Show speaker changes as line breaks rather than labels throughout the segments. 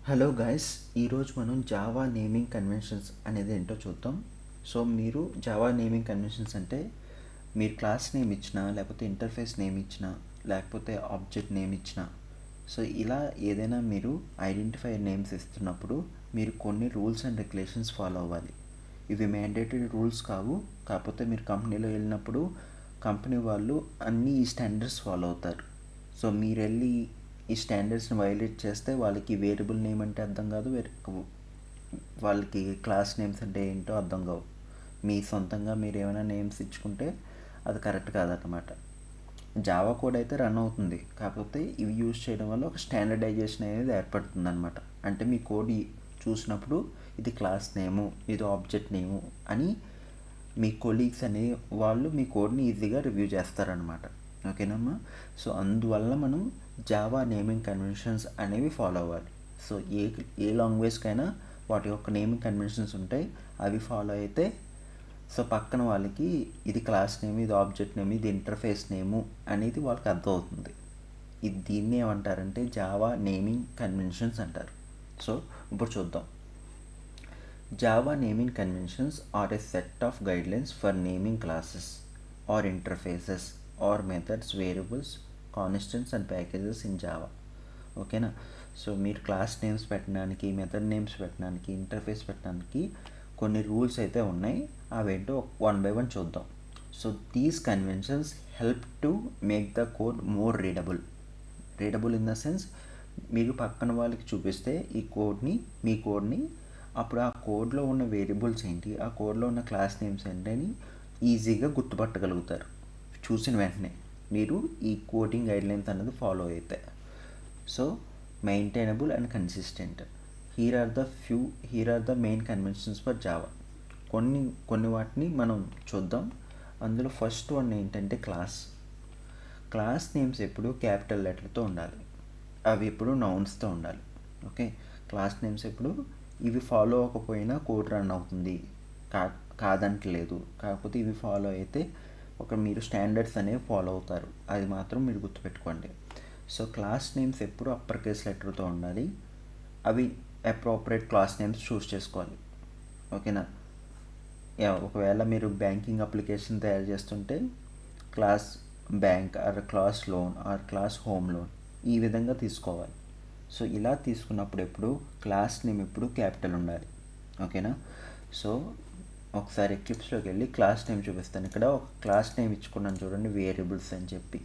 Hello guys, ఈరోజు మనం Java naming conventions అనేది ఏంటో చూద్దాం. సో మీరు జావా నేమింగ్ కన్వెన్షన్స్ అంటే మీరు క్లాస్ నేమ్ ఇచ్చినా, లేకపోతే ఇంటర్ఫేస్ నేమ్ ఇచ్చినా, లేకపోతే ఆబ్జెక్ట్ నేమ్ ఇచ్చినా, సో ఇలా ఏదైనా మీరు ఐడెంటిఫైయర్ నేమ్స్ ఇస్తున్నప్పుడు మీరు కొన్ని రూల్స్ అండ్ రెగ్యులేషన్స్ ఫాలో అవ్వాలి. ఇవి మ్యాండేటరీ రూల్స్ కావు, కాకపోతే మీరు కంపెనీలో వెళ్ళినప్పుడు కంపెనీ వాళ్ళు అన్నీ ఈ స్టాండర్డ్స్ ఫాలో అవుతారు. సో మీరు వెళ్ళి ఈ స్టాండర్డ్స్ని వైలేట్ చేస్తే వాళ్ళకి వేరియబుల్ నేమ్ అంటే అర్థం కాదు, వాళ్ళకి క్లాస్ నేమ్స్ అంటే ఏంటో అర్థం కావు. మీ సొంతంగా మీరు ఏమైనా నేమ్స్ ఇచ్చుకుంటే అది కరెక్ట్ కాదన్నమాట. జావా కోడ్ అయితే రన్ అవుతుంది, కాకపోతే ఇవి యూజ్ చేయడం వల్ల ఒక స్టాండర్డైజేషన్ అనేది ఏర్పడుతుంది అనమాట. అంటే మీ కోడ్ చూసినప్పుడు ఇది క్లాస్ నేము, ఇది ఆబ్జెక్ట్ నేము అని మీ కొలీగ్స్ అనే వాళ్ళు మీ కోడ్ని ఈజీగా రివ్యూ చేస్తారనమాట. ఓకేనమ్మా. సో అందువల్ల మనం జావా నేమింగ్ కన్వెన్షన్స్ అనేవి ఫాలో అవ్వాలి. సో ఏ లాంగ్వేజ్కైనా వాటి యొక్క నేమింగ్ కన్వెన్షన్స్ ఉంటాయి, అవి ఫాలో అయితే సో పక్కన వాళ్ళకి ఇది క్లాస్ నేమ్, ఇది ఆబ్జెక్ట్ నేమ్, ఇది ఇంటర్ఫేస్ నేము అనేది వాళ్ళకి అర్థమవుతుంది. దీన్ని ఏమంటారంటే జావా నేమింగ్ కన్వెన్షన్స్ అంటారు. సో ఇప్పుడు చూద్దాం. Java naming conventions are a set of guidelines for naming classes or interfaces or methods, variables, constants and packages in Java. ఓకేనా. సో మీరు క్లాస్ నేమ్స్ పెట్టడానికి, మెథడ్ నేమ్స్ పెట్టడానికి, ఇంటర్ఫేస్ పెట్టడానికి కొన్ని rules అయితే ఉన్నాయి. అవేంటో వన్ బై వన్ చూద్దాం. So these conventions help to make the code more readable in the sense మీరు పక్కన వాళ్ళకి చూపిస్తే మీ కోడ్ని అప్పుడు ఆ కోడ్లో ఉన్న వేరియబుల్స్ ఏంటి, ఆ కోడ్లో ఉన్న క్లాస్ నేమ్స్ ఏంటి అని ఈజీగా గుర్తుపట్టగలుగుతారు చూసిన వెంటనే, మీరు ఈ కోడింగ్ గైడ్లైన్స్ అనేది ఫాలో అయితే. So maintainable and consistent. Here are the main conventions for Java. కొన్ని వాటిని మనం చూద్దాం. అందులో ఫస్ట్ వన్ ఏంటంటే క్లాస్ నేమ్స్ ఎప్పుడు క్యాపిటల్ లెటర్తో ఉండాలి, అవి ఎప్పుడు నౌన్స్తో ఉండాలి. ఓకే. క్లాస్ నేమ్స్ ఎప్పుడు ఇవి ఫాలో అవ్వకపోయినా కోడ్ రన్ అవుతుంది, కాదంటలేదు. కాకపోతే ఇవి ఫాలో అయితే మీరు స్టాండర్డ్స్ అనేవి ఫాలో అవుతారు, అది మాత్రం మీరు గుర్తుపెట్టుకోండి. సో క్లాస్ నేమ్స్ ఎప్పుడు అప్పర్ కేస్ లెటర్తో ఉండాలి, అవి అప్రోప్రియేట్ క్లాస్ నేమ్స్ చూస్ చేసుకోవాలి. ఓకేనా. ఒకవేళ మీరు బ్యాంకింగ్ అప్లికేషన్ తయారు చేస్తుంటే class bank or class loan or class home loan ఈ విధంగా తీసుకోవాలి. సో ఇలా తీసుకున్నప్పుడు ఎప్పుడు క్లాస్ నేమ్ ఎప్పుడు క్యాపిటల్ ఉండాలి. ఓకేనా. సో ఒకసారి ఎక్లిప్స్లోకి వెళ్ళి క్లాస్ నేమ్ చూపిస్తాను. ఇక్కడ ఒక క్లాస్ నేమ్ ఇచ్చుకున్నాను చూడండి, వేరియబుల్స్ అని చెప్పి.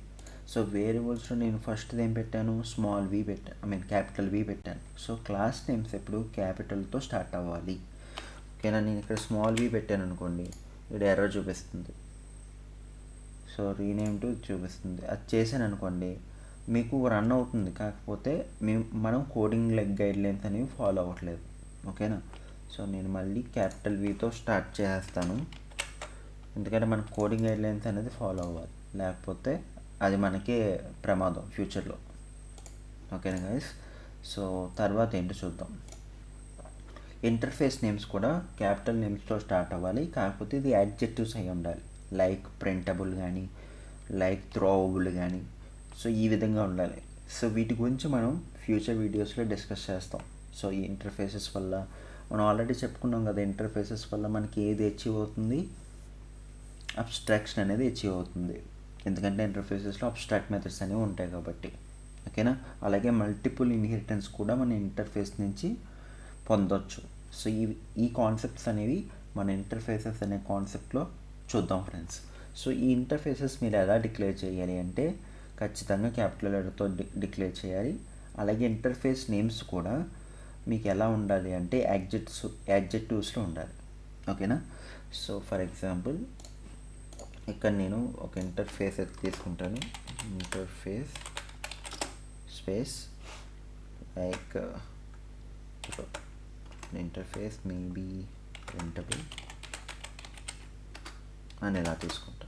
సో వేరియబుల్స్లో నేను ఫస్ట్ ఏం పెట్టాను, స్మాల్ వి పెట్టాను, క్యాపిటల్ వి పెట్టాను. సో క్లాస్ నేమ్స్ ఎప్పుడు క్యాపిటల్తో స్టార్ట్ అవ్వాలి. ఓకేనా. నేను ఇక్కడ స్మాల్ వి పెట్టాను అనుకోండి, ఇక్కడ ఎర్రర్ చూపిస్తుంది. సో రీనేమ్ టు చూపిస్తుంది. అది చేశాను అనుకోండి, మీకు రన్ అవుతుంది, కాకపోతే మనం కోడింగ్ గైడ్లైన్స్ అనేవి ఫాలో అవ్వట్లేదు. ఓకేనా. సో నేను మళ్ళీ క్యాపిటల్ వితో స్టార్ట్ చేస్తాను, ఎందుకంటే మన కోడింగ్ గైడ్లైన్స్ అనేది ఫాలో అవ్వాలి, లేకపోతే అది మనకే ప్రమాదం ఫ్యూచర్లో. ఓకేనా గైస్. సో తర్వాత ఏంటో చూద్దాం. ఇంటర్ఫేస్ నేమ్స్ కూడా క్యాపిటల్ నేమ్స్తో స్టార్ట్ అవ్వాలి, కాకపోతే ఇది యాడ్జెక్టివ్స్ అయి ఉండాలి. లైక్ ప్రింటబుల్ కానీ, లైక్ థ్రోవబుల్ కానీ, సో ఈ విధంగా ఉండాలి. సో వీటి గురించి మనం ఫ్యూచర్ వీడియోస్లో డిస్కస్ చేస్తాం. సో ఈ ఇంటర్ఫేసెస్ వల్ల మనం ఆల్రెడీ చెప్పుకున్నాం కదా, ఇంటర్ఫేసెస్ వల్ల మనకి ఏది అచీవ్ అవుతుంది, అబ్స్ట్రాక్షన్ అనేది అచీవ్ అవుతుంది, ఎందుకంటే ఇంటర్ఫేసెస్లో అబ్స్ట్రాక్ట్ మెథడ్స్ అనేవి ఉంటాయి కాబట్టి. ఓకేనా. అలాగే మల్టిపుల్ ఇన్హెరిటెన్స్ కూడా మన ఇంటర్ఫేస్ నుంచి పొందవచ్చు. సో ఈ కాన్సెప్ట్స్ అనేవి మన ఇంటర్ఫేసెస్ అనే కాన్సెప్ట్లో చూద్దాం ఫ్రెండ్స్. సో ఈ ఇంటర్ఫేసెస్ మీరు ఎలా డిక్లేర్ చేయాలి అంటే ఖచ్చితంగా క్యాపిటల్ లెటర్తో డిక్లేర్ చేయాలి. అలాగే ఇంటర్ఫేస్ నేమ్స్ కూడా మీకు ఎలా ఉండాలి అంటే యాడ్జెక్టివ్స్లో ఉండాలి. ఓకేనా. సో ఫర్ ఎగ్జాంపుల్ ఇక్కడ నేను ఒక ఇంటర్ఫేస్ అయితే తీసుకుంటాను. Interface space like interface maybe printable అని ఎలా తీసుకుంటాను.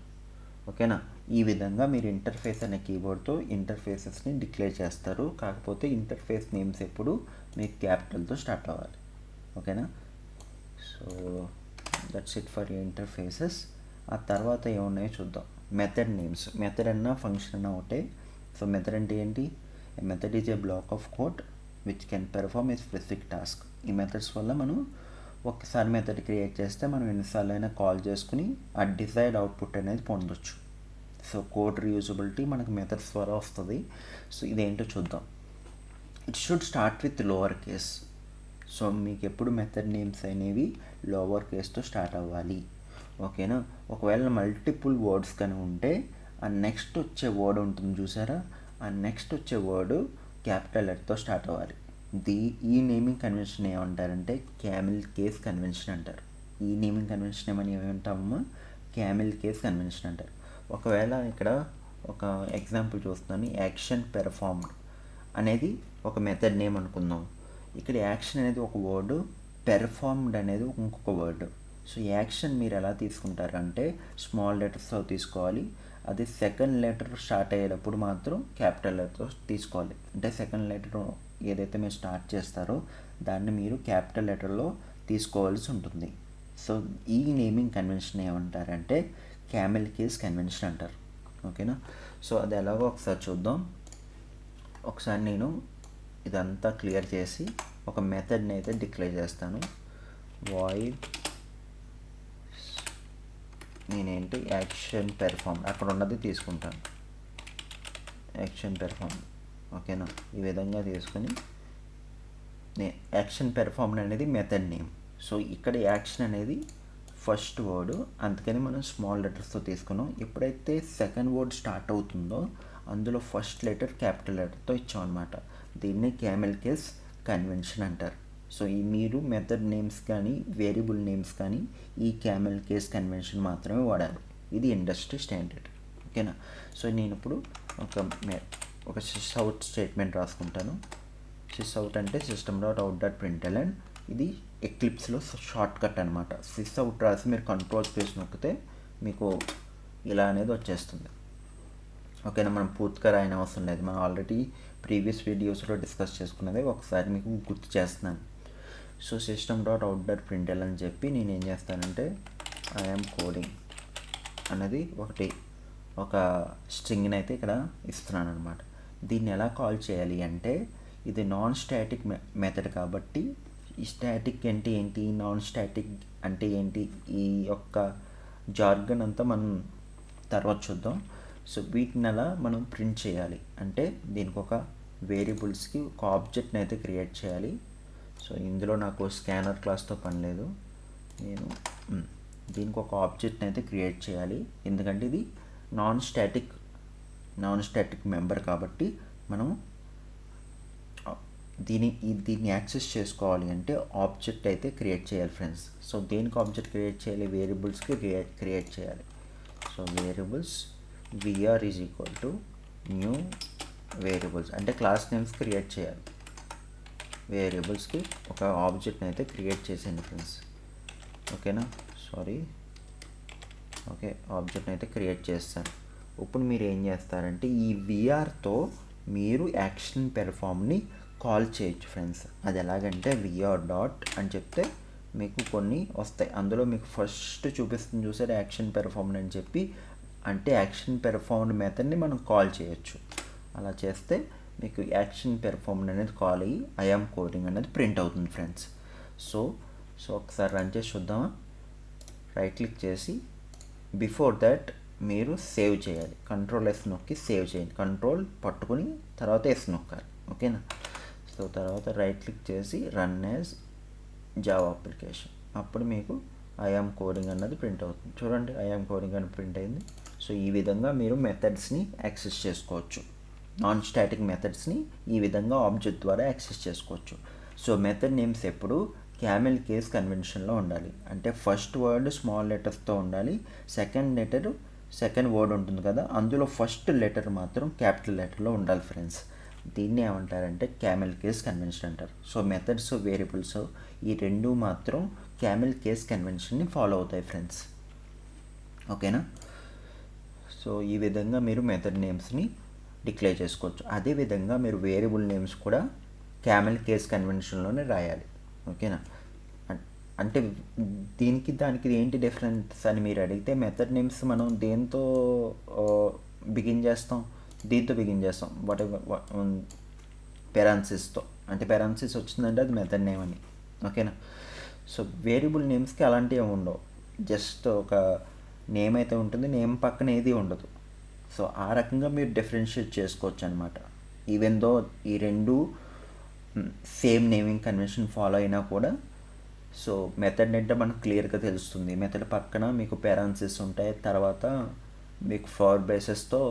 ఓకేనా. ఈ విధంగా మీరు ఇంటర్ఫేస్ అనే కీబోర్డ్తో ఇంటర్ఫేసెస్ని డిక్లేర్ చేస్తారు, కాకపోతే ఇంటర్ఫేస్ నేమ్స్ ఎప్పుడు మీకు క్యాపిటల్తో స్టార్ట్ అవ్వాలి. ఓకేనా. So that's it for interfaces. ఆ తర్వాత ఏమున్నాయో చూద్దాం. Method names. మెథడ్ అన్నా ఫంక్షన్ అన్నా ఒకటే. సో మెథడ్ అంటే ఏంటి, method is a black of code which can perform A specific task. ఈ మెథడ్స్ వల్ల మనం ఒక్కసారి మెథడ్ క్రియేట్ చేస్తే మనం ఎన్నిసార్లు అయినా కాల్ చేసుకుని ఆ డిజైర్డ్ అవుట్పుట్ అనేది పొందొచ్చు. సో కోడ్ రీయూజబిలిటీ మనకు మెథడ్స్ ద్వారా వస్తుంది. సో ఇదేంటో చూద్దాం. It should start with lower case. So మీకు ఎప్పుడు మెథడ్ నేమ్స్ అనేవి లోవర్ కేస్తో స్టార్ట్ అవ్వాలి. ఓకేనా. ఒకవేళ మల్టిపుల్ వర్డ్స్ కానీ ఉంటే ఆ నెక్స్ట్ వచ్చే వర్డ్ ఉంటుంది చూసారా, ఆ నెక్స్ట్ వచ్చే వర్డ్ క్యాపిటల్ లెటర్తో స్టార్ట్ అవ్వాలి. ఈ నేమింగ్ కన్వెన్షన్ ఏమంటారంటే క్యామిల్ కేస్ కన్వెన్షన్ అంటారు. ఈ నేమింగ్ కన్వెన్షన్ ఏమంటామమ్మా, క్యామిల్ కేస్ కన్వెన్షన్ అంటారు. ఒకవేళ ఇక్కడ ఒక ఎగ్జాంపుల్ చూస్తున్నాను. యాక్షన్ పెర్ఫార్మ్డ్ అనేది ఒక మెథడ్ నేమ్ అనుకుందాం. ఇక్కడ యాక్షన్ అనేది ఒక వర్డ్, పెర్ఫార్మ్డ్ అనేది ఇంకొక వర్డ్. సో యాక్షన్ మీరు ఎలా తీసుకుంటారంటే స్మాల్ లెటర్స్తో తీసుకోవాలి. అది సెకండ్ లెటర్ స్టార్ట్ అయ్యేటప్పుడు మాత్రం క్యాపిటల్ లెటర్తో తీసుకోవాలి. అంటే సెకండ్ లెటర్ ఏదైతే మీరు స్టార్ట్ చేస్తారో దాన్ని మీరు క్యాపిటల్ లెటర్లో తీసుకోవాల్సి ఉంటుంది. సో ఈ నేమింగ్ కన్వెన్షన్ ఏమంటారంటే క్యామెల్ కేస్ కన్వెన్షన్ అంటారు. ఓకేనా. సో అది ఎలాగో ఒకసారి చూద్దాం. ఒకసారి నేను ఇదంతా క్లియర్ చేసి ఒక మెథడ్ని అయితే డిక్లేర్ చేస్తాను. వాయిడ్ నేనేంటి యాక్షన్ పెర్ఫార్మ్ అక్కడ ఉన్నది తీసుకుంటాను. యాక్షన్ పెర్ఫార్మ్ ఓకేనా. ఈ విధంగా తీసుకొని యాక్షన్ పెర్ఫార్మ్ అనేది మెథడ్ నేమ్. సో ఇక్కడ యాక్షన్ అనేది ఫస్ట్ వర్డ్, అందుకని మనం స్మాల్ లెటర్స్తో తీసుకున్నాం. ఎప్పుడైతే సెకండ్ వర్డ్ స్టార్ట్ అవుతుందో అందులో ఫస్ట్ లెటర్ క్యాపిటల్ లెటర్తో ఇచ్చామన్నమాట. దీన్ని క్యామెల్ కేస్ కన్వెన్షన్ అంటారు. సో ఈ మీరు మెథడ్ నేమ్స్ కానీ వేరియబుల్ నేమ్స్ కానీ ఈ క్యామెల్ కేస్ కన్వెన్షన్ మాత్రమే వాడాలి. ఇది ఇండస్ట్రీ స్టాండర్డ్. ఓకేనా. సో నేను ఇప్పుడు ఒక సిస్ అవుట్ స్టేట్మెంట్ రాసుకుంటాను. సిస్ అవుట్ అంటే system.out.println. ఇది ఎక్లిప్స్లో షార్ట్ కట్ అనమాట. సిస్ అవుట్ రాసి మీరు కంట్రోల్ స్పేస్ నొక్కితే మీకు ఇలా అనేది వచ్చేస్తుంది. ఓకేనా. మనం పూర్తిగా రాయని అవసరం లేదు. మనం ఆల్రెడీ ప్రీవియస్ వీడియోస్లో డిస్కస్ చేసుకున్నది ఒకసారి మీకు గుర్తు చేస్తున్నాను. సో system.out.println అని చెప్పి నేను ఏం చేస్తానంటే ఐఎమ్ కోడింగ్ అనేది ఒక స్ట్రింగ్ని అయితే ఇక్కడ ఇస్తున్నాను అనమాట. దీన్ని ఎలా కాల్ చేయాలి అంటే ఇది నాన్ స్టాటిక్ మెథడ్ కాబట్టి ఈ స్టాటిక్ అంటే ఏంటి, నాన్ స్టాటిక్ అంటే ఏంటి, ఈ యొక్క జార్గన్ అంతా మనం తర్వాత చూద్దాం. సో వీటిని అలా మనం ప్రింట్ చేయాలి అంటే దీనికి ఒక వేరియబుల్స్కి ఒక ఆబ్జెక్ట్ని అయితే క్రియేట్ చేయాలి. సో ఇందులో నాకు స్కానర్ క్లాస్తో పని లేదు. నేను దీనికి ఒక ఆబ్జెక్ట్ని అయితే క్రియేట్ చేయాలి. ఎందుకంటే ఇది నాన్ స్టాటిక్ మెంబర్ కాబట్టి మనం దీన్ని యాక్సెస్ చేసుకోవాలి అంటే ఆబ్జెక్ట్ అయితే క్రియేట్ చేయాలి ఫ్రెండ్స్. సో దేనికి ఆబ్జెక్ట్ క్రియేట్ చేయాలి, వేరియబుల్స్కి క్రియేట్ చేయాలి. So variables vr is equal to new variables అంటే క్లాస్ నేమ్స్ క్రియేట్ చేయాలి. వేరియబుల్స్కి ఒక ఆబ్జెక్ట్ని అయితే క్రియేట్ చేసేయండి ఫ్రెండ్స్. ఓకేనా. ఓకే, ఆబ్జెక్ట్ని అయితే క్రియేట్ చేస్తాను. ఇప్పుడు మీరు ఏం చేస్తారంటే ఈ విఆర్తో మీరు యాక్షన్ పెర్ఫామ్ని కాల్ చేయొచ్చు ఫ్రెండ్స్. అది ఎలాగంటే విఆర్ డాట్ అని చెప్తే మీకు కొన్ని వస్తాయి. అందులో మీకు ఫస్ట్ చూపిస్తుంది చూసారు యాక్షన్ పెర్ఫార్మ్ అని చెప్పి, అంటే యాక్షన్ పెర్ఫార్మ్డ్ మెథడ్ని మనం కాల్ చేయొచ్చు. అలా చేస్తే మీకు యాక్షన్ పెర్ఫార్మ్డ్ అనేది కాల్ అయ్యి ఐఎమ్ కోడింగ్ అనేది ప్రింట్ అవుతుంది ఫ్రెండ్స్. సో ఒకసారి రన్ చేసి చూద్దామా. రైట్ క్లిక్ చేసి బిఫోర్ దట్ మీరు సేవ్ చేయాలి. కంట్రోల్ ఎస్ నొక్కి సేవ్ చేయండి. కంట్రోల్ పట్టుకుని తర్వాత ఎస్ నొక్కాలి. ఓకేనా. సో తర్వాత రైట్ క్లిక్ చేసి రన్ యాజ్ జావా అప్లికేషన్. అప్పుడు మీకు ఐఎమ్ కోడింగ్ అన్నది ప్రింట్ అవుతుంది. చూడండి ఐఎమ్ కోడింగ్ అని ప్రింట్ అయింది. సో ఈ విధంగా మీరు మెథడ్స్ని యాక్సెస్ చేసుకోవచ్చు. నాన్ స్టాటిక్ మెథడ్స్ని ఈ విధంగా ఆబ్జెక్ట్ ద్వారా యాక్సెస్ చేసుకోవచ్చు. సో మెథడ్ నేమ్స్ ఎప్పుడు క్యామెల్ కేస్ కన్వెన్షన్లో ఉండాలి. అంటే ఫస్ట్ వర్డ్ స్మాల్ లెటర్స్తో ఉండాలి. సెకండ్ వర్డ్ ఉంటుంది కదా, అందులో ఫస్ట్ లెటర్ మాత్రం క్యాపిటల్ లెటర్లో ఉండాలి ఫ్రెండ్స్. దీన్ని ఏమంటారంటే క్యామెల్ కేస్ కన్వెన్షన్ అంటారు. సో మెథడ్స్ వేరియబుల్స్ ఈ రెండు మాత్రం క్యామెల్ కేస్ కన్వెన్షన్ని ఫాలో అవుతాయి ఫ్రెండ్స్. ఓకేనా. సో ఈ విధంగా మీరు మెథడ్ నేమ్స్ని డిక్లేర్ చేసుకోవచ్చు. అదేవిధంగా మీరు వేరియబుల్ నేమ్స్ కూడా క్యామెల్ కేస్ కన్వెన్షన్లోనే రాయాలి. ఓకేనా. అంటే దానికి ఏంటి డిఫరెన్స్ అని మీరు అడిగితే మెథడ్ నేమ్స్ మనం దేంతో బిగిన్ చేస్తాం, దీంతో బిగిన్ చేస్తాం, వాట్ ఎవర్ పెరాన్సిస్తో. అంటే పెరాన్సిస్ వచ్చిందంటే అది మెథడ్ నేమ్ అని. ఓకేనా. సో వేరియబుల్ నేమ్స్కి అలాంటివి ఉండవు, జస్ట్ ఒక నేమ్ అయితే ఉంటుంది, నేమ్ పక్కన ఏది ఉండదు. సో ఆ రకంగా మీరు డిఫరెన్షియేట్ చేసుకోవచ్చు అనమాట. ఈవెన్ దో ఈ రెండు సేమ్ నేమింగ్ కన్వెన్షన్ ఫాలో అయినా కూడా, సో మెథడ్ అంటే మనకు క్లియర్గా తెలుస్తుంది. మెథడ్ పక్కన మీకు పెరాన్సిస్ ఉంటాయి, తర్వాత మీకు ఫర్ బేసెస్తో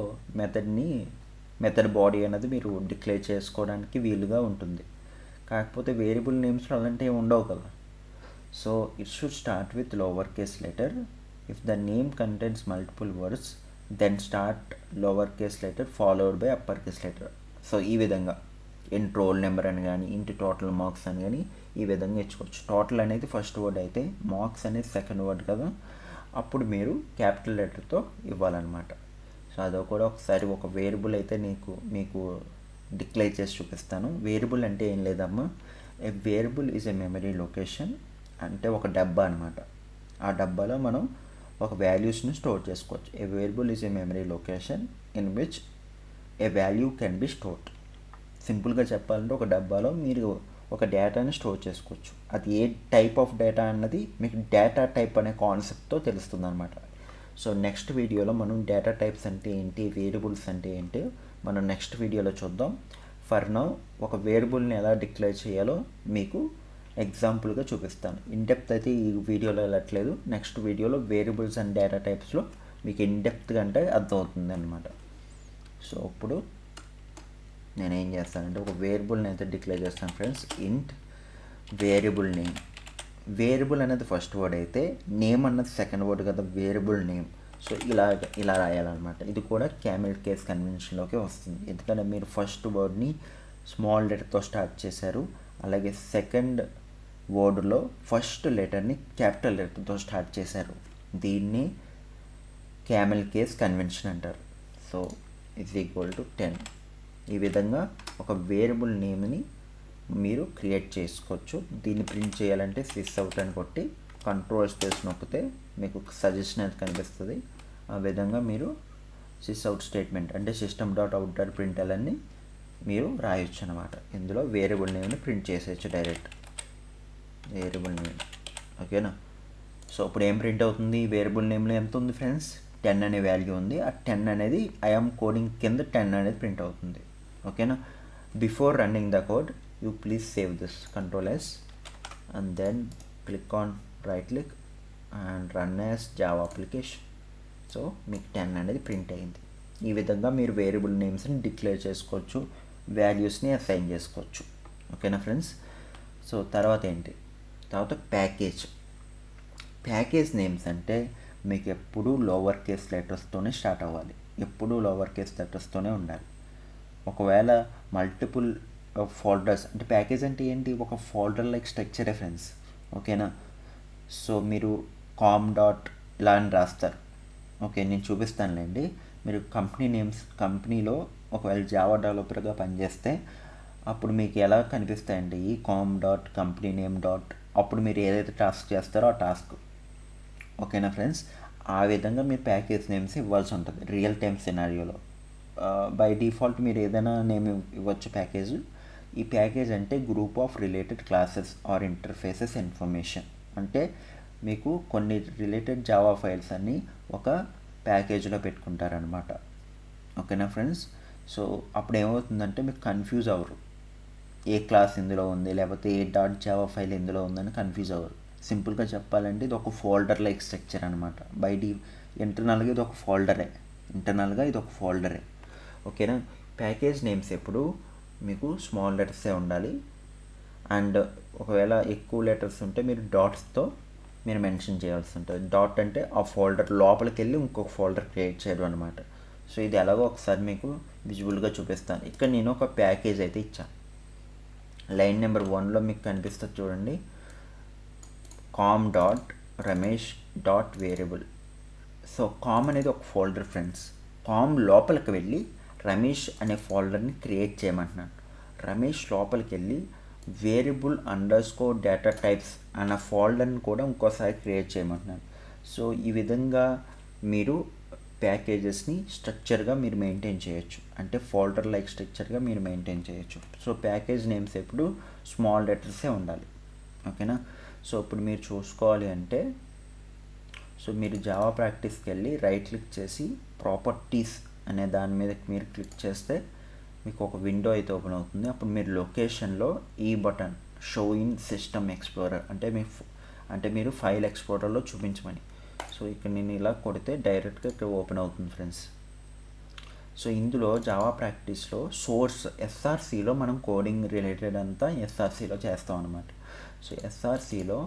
మెథడ్ బాడీ అనేది మీరు డిక్లేర్ చేసుకోవడానికి వీలుగా ఉంటుంది. కాకపోతే వేరియబుల్ నేమ్స్లో అలాంటివి ఉండవు కదా. So it should start with lower case letter. If the name contains multiple words then start lower case letter followed by upper case letter. So ఈ విధంగా ఇంట్ రోల్ నెంబర్ అని కానీ ఇంటి టోటల్ మార్క్స్ అని కానీ ఈ విధంగా ఇచ్చుకోవచ్చు. టోటల్ అనేది ఫస్ట్ వర్డ్ అయితే మార్క్స్ అనేది సెకండ్ వర్డ్ కదా, అప్పుడు మీరు క్యాపిటల్ లెటర్తో ఇవ్వాలన్నమాట. సో అది కూడా ఒకసారి ఒక వేరియబుల్ అయితే మీకు డిక్లేర్ చేసి చూపిస్తాను. వేరియబుల్ అంటే ఏం లేదమ్మా, a variable is a memory location, అంటే ఒక డబ్బా అనమాట. ఆ డబ్బాలో మనం ఒక వాల్యూస్ని స్టోర్ చేసుకోవచ్చు. A variable is a memory location in which a value can be stored. సింపుల్గా చెప్పాలంటే ఒక డబ్బాలో మీరు ఒక డేటాని స్టోర్ చేసుకోవచ్చు. అది ఏ టైప్ ఆఫ్ డేటా అన్నది మీకు డేటా టైప్ అనే కాన్సెప్ట్తో తెలుస్తుంది అనమాట. సో నెక్స్ట్ వీడియోలో మనం డేటా టైప్స్ అంటే ఏంటి, వేరియబుల్స్ అంటే ఏంటి మనం నెక్స్ట్ వీడియోలో చూద్దాం. ఫర్ నౌ ఒక వేరియబుల్ని ఎలా డిక్లేర్ చేయాలో మీకు ఎగ్జాంపుల్గా చూపిస్తాను. ఇన్డెప్త్ అయితే ఈ వీడియోలో వెళ్ళట్లేదు, నెక్స్ట్ వీడియోలో వేరియబుల్స్ అండ్ డేటా టైప్స్లో మీకు ఇన్డెప్త్గా అంటే అర్థమవుతుంది అనమాట. సో ఇప్పుడు నేనేం చేస్తానంటే ఒక వేరియబుల్ని అయితే డిక్లేర్ చేస్తాను ఫ్రెండ్స్. ఇంట్ వేరియబుల్ నేమ్. వేరియబుల్ అనేది ఫస్ట్ వర్డ్ అయితే నేమ్ అన్నది సెకండ్ వర్డ్ కదా, వేరియబుల్ నేమ్. సో ఇలా రాయాలన్నమాట. ఇది కూడా క్యామెల్ కేస్ కన్వెన్షన్లోకి వస్తుంది, ఎందుకంటే మీరు ఫస్ట్ వర్డ్ని స్మాల్ లెటర్తో స్టార్ట్ చేశారు, అలాగే సెకండ్ వర్డ్లో ఫస్ట్ లెటర్ని క్యాపిటల్ లెటర్తో స్టార్ట్ చేశారు. దీన్ని క్యామెల్ కేస్ కన్వెన్షన్ అంటారు. So is equal to 10. ఈ విధంగా ఒక వేరియబుల్ నేమ్ని మీరు క్రియేట్ చేసుకోవచ్చు. దీన్ని ప్రింట్ చేయాలంటే సిస్ అవుట్ అని కొట్టి కంట్రోల్ స్పేస్ నొక్కితే మీకు సజెషన్ అయితే కనిపిస్తుంది. ఆ విధంగా మీరు సిస్ అవుట్ స్టేట్మెంట్ అంటే సిస్టమ్ డాట్ అవుట్ డాట్ ప్రింట్ఎల్ అని మీరు రాయొచ్చు అనమాట. ఇందులో వేరియబుల్ నేమ్ని ప్రింట్ చేసేయచ్చు డైరెక్ట్, వేరియబుల్ నేమ్. ఓకేనా. సో ఇప్పుడు ఏం ప్రింట్ అవుతుంది, వేరియబుల్ నేమ్లో ఎంత ఉంది ఫ్రెండ్స్, 10 అనే వాల్యూ ఉంది. ఆ 10 అనేది ఐఎమ్ కోడింగ్ కింద 10 అనేది ప్రింట్ అవుతుంది. ఓకేనా. Before running the code you please save this, control S and then click on right click and run as Java application. So మీకు 10 అనేది ప్రింట్ అయింది. ఈ విధంగా మీరు వేరియబుల్ నేమ్స్ని డిక్లేర్ చేసుకోవచ్చు, వాల్యూస్ని అసైన్ చేసుకోవచ్చు. ఓకేనా ఫ్రెండ్స్. సో తర్వాత ప్యాకేజ్ నేమ్స్ అంటే మీకు ఎప్పుడూ లోవర్ కేస్ లెటర్స్తోనే స్టార్ట్ అవ్వాలి, ఎప్పుడూ లోవర్ కేస్ లెటర్స్తోనే ఉండాలి. ఒకవేళ మల్టిపుల్ ఫోల్డర్స్ అంటే ప్యాకేజ్ అంటే ఏంటి, ఒక ఫోల్డర్ లైక్ స్ట్రక్చరే ఫ్రెండ్స్. ఓకేనా. సో మీరు కామ్ డాట్ ఇలా అని రాస్తారు. ఓకే నేను చూపిస్తానులేండి. మీరు కంపెనీలో ఒకవేళ జావా డెవలపర్గా పనిచేస్తే అప్పుడు మీకు ఎలా కనిపిస్తాయండి, ఈ com dot company name dot, అప్పుడు మీరు ఏదైతే టాస్క్ చేస్తారో ఆ టాస్క్. ఓకేనా ఫ్రెండ్స్. ఆ విధంగా మీరు ప్యాకేజ్ నేమ్స్ ఇవ్వాల్సి ఉంటుంది రియల్ టైమ్ సినారియోలో. బై డిఫాల్ట్ మీరు ఏదైనా నేమ్ ఇవ్వచ్చు ప్యాకేజ్. ఈ ప్యాకేజ్ అంటే group of related classes or interfaces information. అంటే మీకు కొన్ని రిలేటెడ్ జావా ఫైల్స్ అన్నీ ఒక ప్యాకేజ్లో పెట్టుకుంటారనమాట. ఓకేనా ఫ్రెండ్స్. సో అప్పుడు ఏమవుతుందంటే మీకు కన్ఫ్యూజ్ అవ్వరు, ఏ క్లాస్ ఇందులో ఉంది లేకపోతే ఏ డాట్ జావా ఫైల్ ఇందులో ఉందని కన్ఫ్యూజ్ అవ్వరు. సింపుల్గా చెప్పాలంటే ఇది ఒక ఫోల్డర్ లైక్ స్ట్రక్చర్ అనమాట. ఇంటర్నల్గా ఇది ఒక ఫోల్డరే. ఓకేనా. ప్యాకేజ్ నేమ్స్ ఎప్పుడు మీకు స్మాల్ లెటర్సే ఉండాలి, అండ్ ఒకవేళ ఎక్కువ లెటర్స్ ఉంటే మీరు డాట్స్తో మీరు మెన్షన్ చేయాల్సి ఉంటుంది. డాట్ అంటే ఆ ఫోల్డర్ లోపలికి వెళ్ళి ఇంకొక ఫోల్డర్ క్రియేట్ చేయడం అనమాట. సో ఇది ఎలాగో ఒకసారి మీకు విజువల్గా చూపిస్తాను. ఇక్కడ నేను ఒక ప్యాకేజ్ అయితే ఇచ్చాను. లైన్ నెంబర్ 1లో మీకు కనిపిస్తుంది చూడండి, com dot Ramesh dot variable. So com అనేది ఒక ఫోల్డర్ ఫ్రెండ్స్. కామ్ లోపలికి వెళ్ళి రమేష్ అనే ఫోల్డర్ని క్రియేట్ చేయమంటున్నాను. రమేష్ లోపలికి వెళ్ళి వేరియబుల్ అండర్స్కోర్ డేటా టైప్స్ అన్న ఫోల్డర్ని కూడా ఇంకోసారి క్రియేట్ చేయమంటున్నాను. సో ఈ విధంగా మీరు ప్యాకేజెస్ని స్ట్రక్చర్గా మీరు మెయింటైన్ చేయొచ్చు, అంటే ఫోల్డర్ లైక్ స్ట్రక్చర్గా మీరు మెయింటైన్ చేయొచ్చు. సో ప్యాకేజ్ నేమ్స్ ఎప్పుడు స్మాల్ లెటర్సే ఉండాలి, ఓకేనా. సో ఇప్పుడు మీరు చూసుకోవాలి అంటే, సో మీరు జావా ప్రాక్టీస్కి వెళ్ళి రైట్ క్లిక్ చేసి ప్రాపర్టీస్ అనే దాని మీద మీరు క్లిక్ చేస్తే మీకు ఒక విండో అయితే ఓపెన్ అవుతుంది. అప్పుడు మీరు లొకేషన్లో ఈ button show in system explorer అంటే మీరు ఫైల్ ఎక్స్ప్లోరర్లో చూపించమని, సో ఇక్కడ నేను ఇలా కొడితే డైరెక్ట్గా ఇక్కడ ఓపెన్ అవుతుంది ఫ్రెండ్స్. సో ఇందులో జావా ప్రాక్టీస్లో సోర్స్ ఎస్ఆర్సీలో మనం కోడింగ్ రిలేటెడ్ అంతా ఎస్ఆర్సీలో చేస్తాం అనమాట. సో ఎస్ఆర్సీలో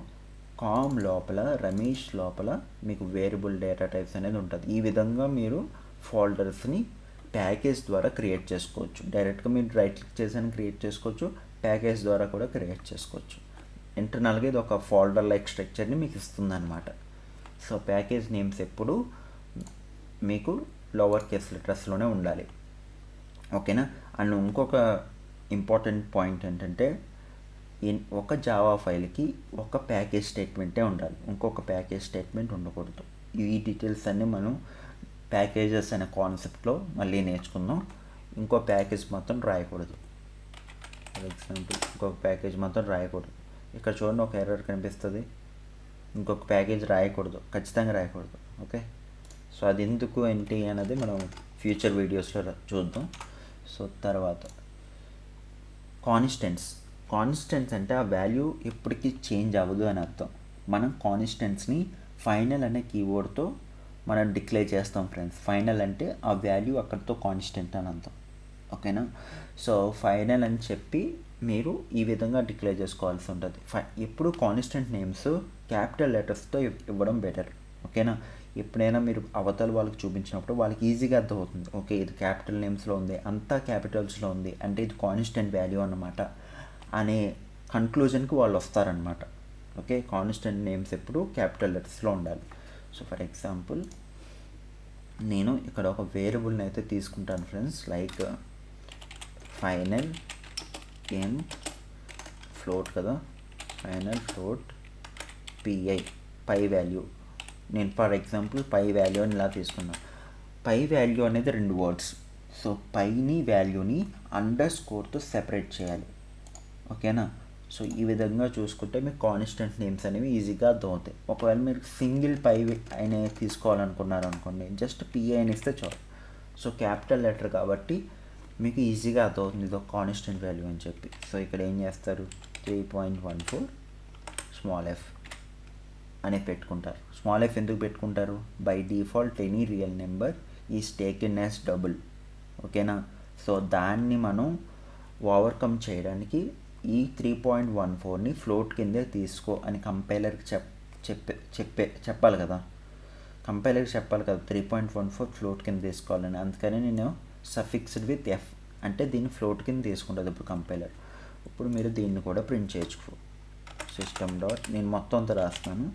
కామ్ లోపల రమేష్ లోపల మీకు వేరియబుల్ డేటా టైప్స్ అనేది ఉంటుంది. ఈ విధంగా మీరు ఫోల్డర్స్ని ప్యాకేజ్ ద్వారా క్రియేట్ చేసుకోవచ్చు. డైరెక్ట్గా మీరు రైట్ క్లిక్ చేసి క్రియేట్ చేసుకోవచ్చు, ప్యాకేజ్ ద్వారా కూడా క్రియేట్ చేసుకోవచ్చు. ఇంటర్నల్గా ఇది ఒక ఫోల్డర్ లైక్ స్ట్రక్చర్ని మీకు ఇస్తుంది అనమాట. సో ప్యాకేజ్ నేమ్స్ ఎప్పుడు మీకు లోవర్ కేస్ లెటర్స్లోనే ఉండాలి, ఓకేనా. అండ్ ఇంకొక ఇంపార్టెంట్ పాయింట్ ఏంటంటే, ఒక జావా ఫైల్కి ఒక ప్యాకేజ్ స్టేట్మెంటే ఉండాలి, ఇంకొక ప్యాకేజ్ స్టేట్మెంట్ ఉండకూడదు. ఈ డీటెయిల్స్ అన్నీ మనం ప్యాకేజెస్ అనే కాన్సెప్ట్లో మళ్ళీ నేర్చుకుందాం. ఇంకో ప్యాకేజ్ మాత్రం రాయకూడదు. ఫర్ ఎగ్జాంపుల్ ఇంకొక ప్యాకేజ్ మాత్రం రాయకూడదు. ఇక్కడ చూడండి ఒక ఎర్రర్ కనిపిస్తుంది, ఇంకొక ప్యాకేజ్ రాయకూడదు, ఖచ్చితంగా రాయకూడదు, ఓకే. సో అది ఎందుకు ఏంటి అనేది మనం ఫ్యూచర్ వీడియోస్లో చూద్దాం. సో తర్వాత కాన్స్టెంట్స్ అంటే ఆ వాల్యూ ఎప్పటికీ చేంజ్ అవ్వదు అని అర్థం. మనం కాన్స్టెంట్స్ని ఫైనల్ అనే కీవర్డ్తో మనం డిక్లేర్ చేస్తాం ఫ్రెండ్స్. ఫైనల్ అంటే ఆ వాల్యూ అక్కడితో కాన్స్టెంట్ అని అర్థం, ఓకేనా. సో ఫైనల్ అని చెప్పి మీరు ఈ విధంగా డిక్లేర్ చేసుకోవాల్సి ఉంటుంది. ఎప్పుడు కాన్స్టెంట్ నేమ్స్ క్యాపిటల్ లెటర్స్తో ఇవ్వడం బెటర్, ఓకేనా. ఎప్పుడైనా మీరు అవతల వాళ్ళకి చూపించినప్పుడు వాళ్ళకి ఈజీగా అర్థమవుతుంది, ఓకే ఇది క్యాపిటల్ నేమ్స్లో ఉంది, అంతా క్యాపిటల్స్లో ఉంది అంటే ఇది కాన్స్టెంట్ వాల్యూ అన్నమాట అనే కన్క్లూజన్కి వాళ్ళు వస్తారనమాట, ఓకే. కాన్స్టెంట్ నేమ్స్ ఎప్పుడు క్యాపిటల్ లెటర్స్లో ఉండాలి. సో ఫర్ ఎగ్జాంపుల్ నేను ఇక్కడ ఒక వేరియబుల్ని అయితే తీసుకుంటాను friends, like final in float కదా, ఫైనల్ ఫ్లోట్ పై వాల్యూ. నేను ఫర్ ఎగ్జాంపుల్ పై వాల్యూ అని ఇలా తీసుకున్నాను. పై వాల్యూ అనేది 2 వర్డ్స్. సో పైని వాల్యూని అండర్ స్కోర్తో సెపరేట్ చేయాలి, ఓకేనా. సో ఈ విధంగా చూసుకుంటే మీకు కాన్స్టెంట్ నేమ్స్ అనేవి ఈజీగా అర్థమవుతాయి. ఒకవేళ మీరు సింగిల్ పై అయినా తీసుకోవాలనుకున్నారు అనుకోండి, జస్ట్ పిఐ అని ఇస్తే చాలు. సో క్యాపిటల్ లెటర్ కాబట్టి మీకు ఈజీగా అర్థమవుతుంది ఇది ఒక కాన్స్టెంట్ వాల్యూ అని చెప్పి. సో ఇక్కడ ఏం చేస్తారు, 3.14 స్మాల్ ఎఫ్ అని పెట్టుకుంటారు. స్మాల్ ఎఫ్ ఎందుకు పెట్టుకుంటారు, by default any real number is taken as double, ఓకేనా. సో దాన్ని మనం ఓవర్కమ్ చేయడానికి ఈ 3.14ని ఫ్లోట్ కిందే తీసుకో అని కంపైలర్కి చెప్పాలి కదా, 3.14 ఫ్లోట్ కింద తీసుకోవాలని. అందుకని నేను సఫిక్స్డ్ విత్ ఎఫ్ అంటే దీన్ని ఫ్లోట్ కింద తీసుకుంటుంది ఇప్పుడు కంపైలర్. ఇప్పుడు మీరు దీన్ని కూడా ప్రింట్ చేయొచ్చు. సిస్టమ్ డాట్ నేను మొత్తం అంతా రాస్తాను,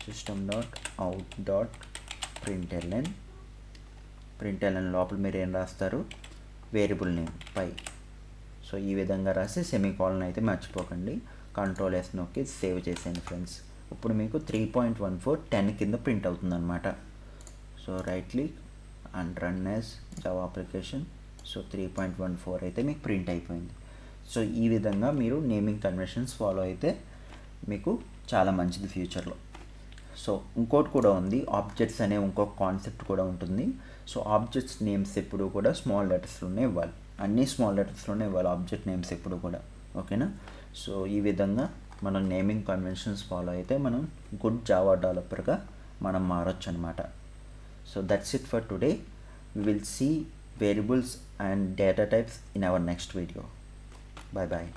system dot out dot println లోపల మీరు ఏం రాస్తారు, వేరియబుల్ నేమ్ పై. సో ఈ విధంగా రాసి సెమీకోలన్ అయితే మర్చిపోకండి. కంట్రోల్ ఎస్ నొక్కి సేవ్ చేసేయండి ఫ్రెండ్స్. ఇప్పుడు మీకు 3.14 10 కింద ప్రింట్ అవుతుంది అనమాట. So right click and run as Java application. So 3.14 అయితే మీకు ప్రింట్ అయిపోయింది. సో ఈ విధంగా మీరు నేమింగ్ కన్వెన్షన్స్ ఫాలో అయితే మీకు చాలా మంచిది ఫ్యూచర్లో. సో ఇంకోటి కూడా ఉంది, ఆబ్జెక్ట్స్ అనే ఇంకొక కాన్సెప్ట్ కూడా ఉంటుంది. సో ఆబ్జెక్ట్స్ నేమ్స్ ఎప్పుడు కూడా స్మాల్ లెటర్స్లోనే ఇవ్వాలి, అన్నీ స్మాల్ లెటర్స్లోనే ఇవ్వాలి ఆబ్జెక్ట్ నేమ్స్ ఎప్పుడు కూడా, ఓకేనా. సో ఈ విధంగా మనం నేమింగ్ కన్వెన్షన్స్ ఫాలో అయితే మనం గుడ్ జావా డెవలపర్గా మనం మారొచ్చు అనమాట. So that's it for today. We will see variables and data types in our next video. Bye bye.